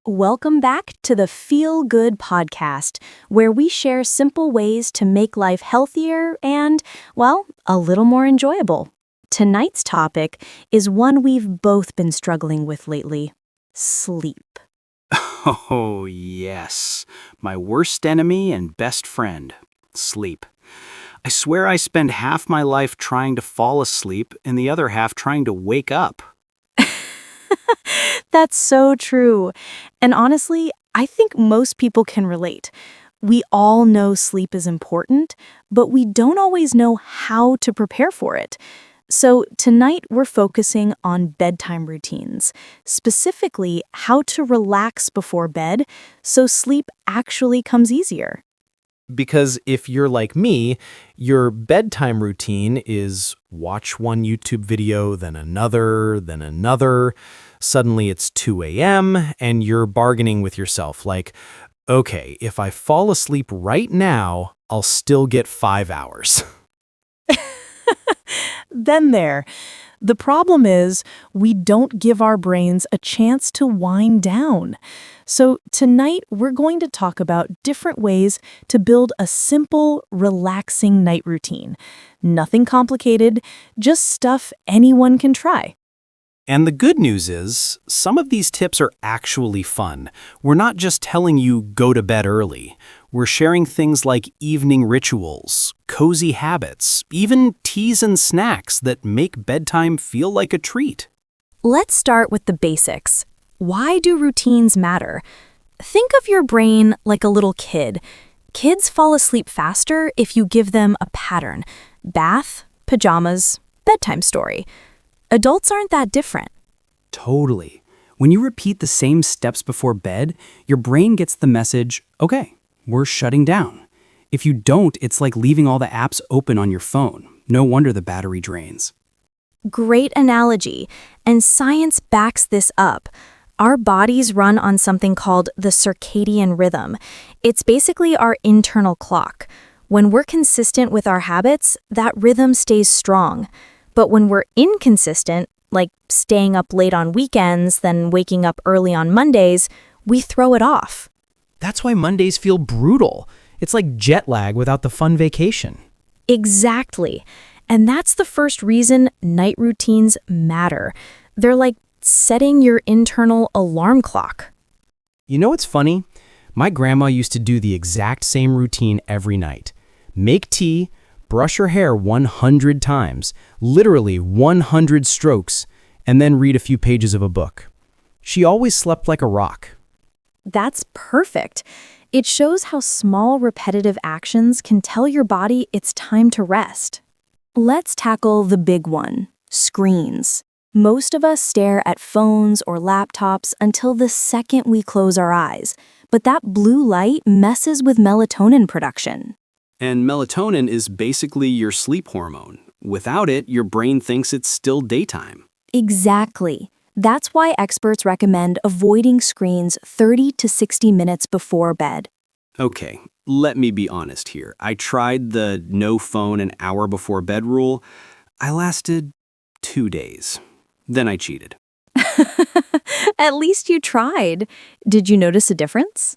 Welcome back to the Feel Good podcast, where we share simple ways to make life healthier and, well, a little more enjoyable. Tonight's topic is one we've both been struggling with lately: sleep. Oh, yes. My worst enemy and best friend, sleep. I swear I spend half my life trying to fall asleep and the other half trying to wake up. That's so true. And honestly, I think most people can relate. We all know sleep is important, but we don't always know how to prepare for it. So tonight we're focusing on bedtime routines, specifically how to relax before bed so sleep actually comes easier. Because if you're like me, your bedtime routine is watch one YouTube video, then another, then another. Suddenly it's 2 a.m. and you're bargaining with yourself like, okay, if I fall asleep right now, I'll still get 5 hours. Been there. The problem is we don't give our brains a chance to wind down. So tonight we're going to talk about different ways to build a simple, relaxing night routine. Nothing complicated, just stuff anyone can try. And the good news is, some of these tips are actually fun. We're not just telling you go to bed early. We're sharing things like evening rituals, cozy habits, even teas and snacks that make bedtime feel like a treat. Let's start with the basics. Why do routines matter? Think of your brain like a little kid. Kids fall asleep faster if you give them a pattern: bath, pajamas, bedtime story. Adults aren't that different. Totally. When you repeat the same steps before bed, your brain gets the message, okay, we're shutting down. If you don't, it's like leaving all the apps open on your phone. No wonder the battery drains. Great analogy, and science backs this up. Our bodies run on something called the circadian rhythm. It's basically our internal clock. When we're consistent with our habits, that rhythm stays strong. But when we're inconsistent, like staying up late on weekends, then waking up early on Mondays, we throw it off. That's why Mondays feel brutal. It's like jet lag without the fun vacation. Exactly. And that's the first reason night routines matter. They're like setting your internal alarm clock. You know what's funny? My grandma used to do the exact same routine every night. Make tea, brush her hair 100 times, literally 100 strokes, and then read a few pages of a book. She always slept like a rock. That's perfect. It shows how small repetitive actions can tell your body it's time to rest. Let's tackle the big one: screens. Most of us stare at phones or laptops until the second we close our eyes, but that blue light messes with melatonin production. And melatonin is basically your sleep hormone. Without it, your brain thinks it's still daytime. Exactly. That's why experts recommend avoiding screens 30 to 60 minutes before bed. Okay, let me be honest here. I tried the no phone an hour before bed rule. I lasted 2 days. Then I cheated. At least you tried. Did you notice a difference?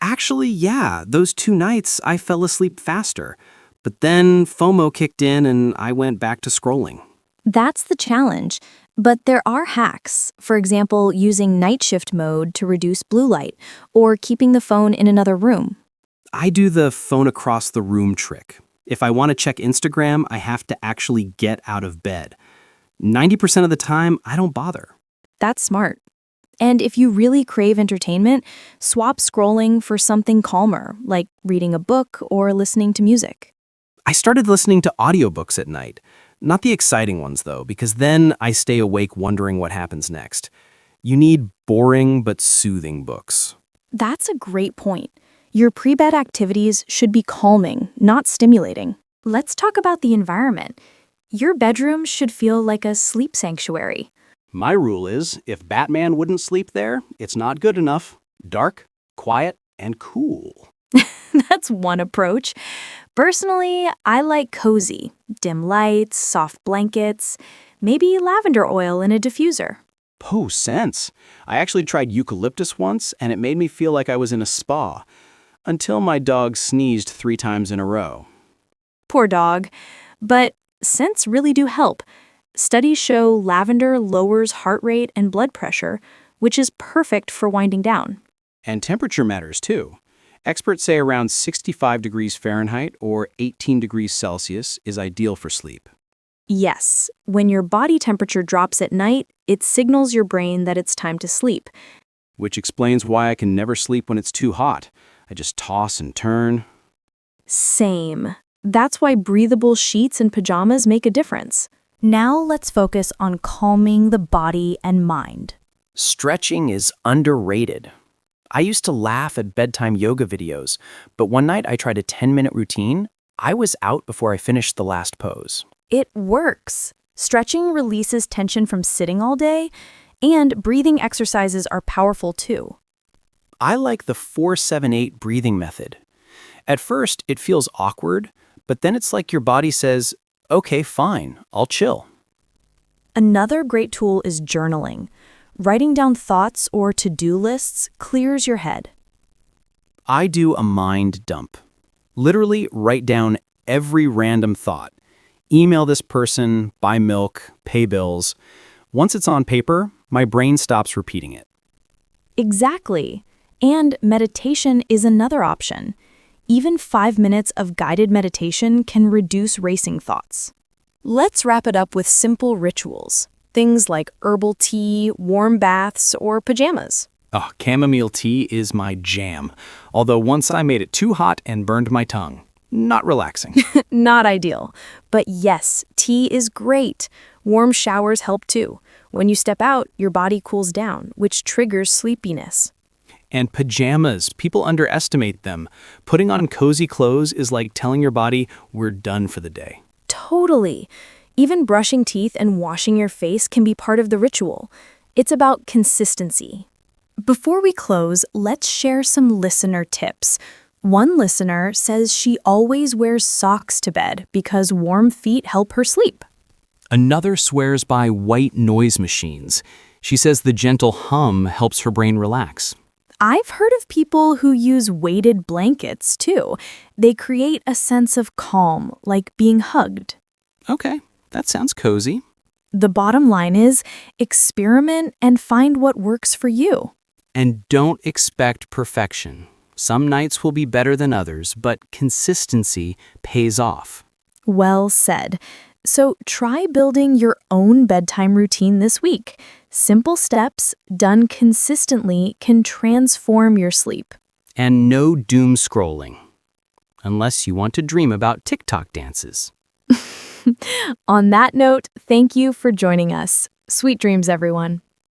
Actually, yeah, those 2 nights I fell asleep faster. But then FOMO kicked in and I went back to scrolling. That's the challenge. But there are hacks. For example, using night shift mode to reduce blue light, or keeping the phone in another room. I do the phone across the room trick. If I want to check Instagram, I have to actually get out of bed. 90% of the time, I don't bother. That's smart. And if you really crave entertainment, swap scrolling for something calmer, like reading a book or listening to music. I started listening to audiobooks at night. Not the exciting ones, though, because then I stay awake wondering what happens next. You need boring but soothing books. That's a great point. Your pre-bed activities should be calming, not stimulating. Let's talk about the environment. Your bedroom should feel like a sleep sanctuary. My rule is, if Batman wouldn't sleep there, it's not good enough. Dark, quiet, and cool. That's one approach. Personally, I like cozy, dim lights, soft blankets, maybe lavender oil in a diffuser. Oh, sense. I actually tried eucalyptus once, and it made me feel like I was in a spa. Until my dog sneezed 3 times in a row. Poor dog. But scents really do help. Studies show lavender lowers heart rate and blood pressure, which is perfect for winding down. And temperature matters too. Experts say around 65 degrees Fahrenheit or 18 degrees Celsius is ideal for sleep. Yes, when your body temperature drops at night, it signals your brain that it's time to sleep. Which explains why I can never sleep when it's too hot. I just toss and turn. Same. That's why breathable sheets and pajamas make a difference. Now let's focus on calming the body and mind. Stretching is underrated. I used to laugh at bedtime yoga videos, but one night I tried a 10-minute routine. I was out before I finished the last pose. It works. Stretching releases tension from sitting all day, and breathing exercises are powerful too. I like the 4-7-8 breathing method. At first, it feels awkward, but then it's like your body says, okay, fine, I'll chill. Another great tool is journaling. Writing down thoughts or to-do lists clears your head. I do a mind dump. Literally write down every random thought. Email this person, buy milk, pay bills. Once it's on paper, my brain stops repeating it. Exactly. And meditation is another option. Even 5 minutes of guided meditation can reduce racing thoughts. Let's wrap it up with simple rituals. Things like herbal tea, warm baths, or pajamas. Oh, chamomile tea is my jam. Although once I made it too hot and burned my tongue. Not relaxing. Not ideal. But yes, tea is great. Warm showers help too. When you step out, your body cools down, which triggers sleepiness. And pajamas, people underestimate them. Putting on cozy clothes is like telling your body, we're done for the day. Totally. Even brushing teeth and washing your face can be part of the ritual. It's about consistency. Before we close, let's share some listener tips. One listener says she always wears socks to bed because warm feet help her sleep. Another swears by white noise machines. She says the gentle hum helps her brain relax. I've heard of people who use weighted blankets, too. They create a sense of calm, like being hugged. Okay, that sounds cozy. The bottom line is, experiment and find what works for you. And don't expect perfection. Some nights will be better than others, but consistency pays off. Well said. So try building your own bedtime routine this week. Simple steps done consistently can transform your sleep. And no doom scrolling, unless you want to dream about TikTok dances. On that note, thank you for joining us. Sweet dreams, everyone.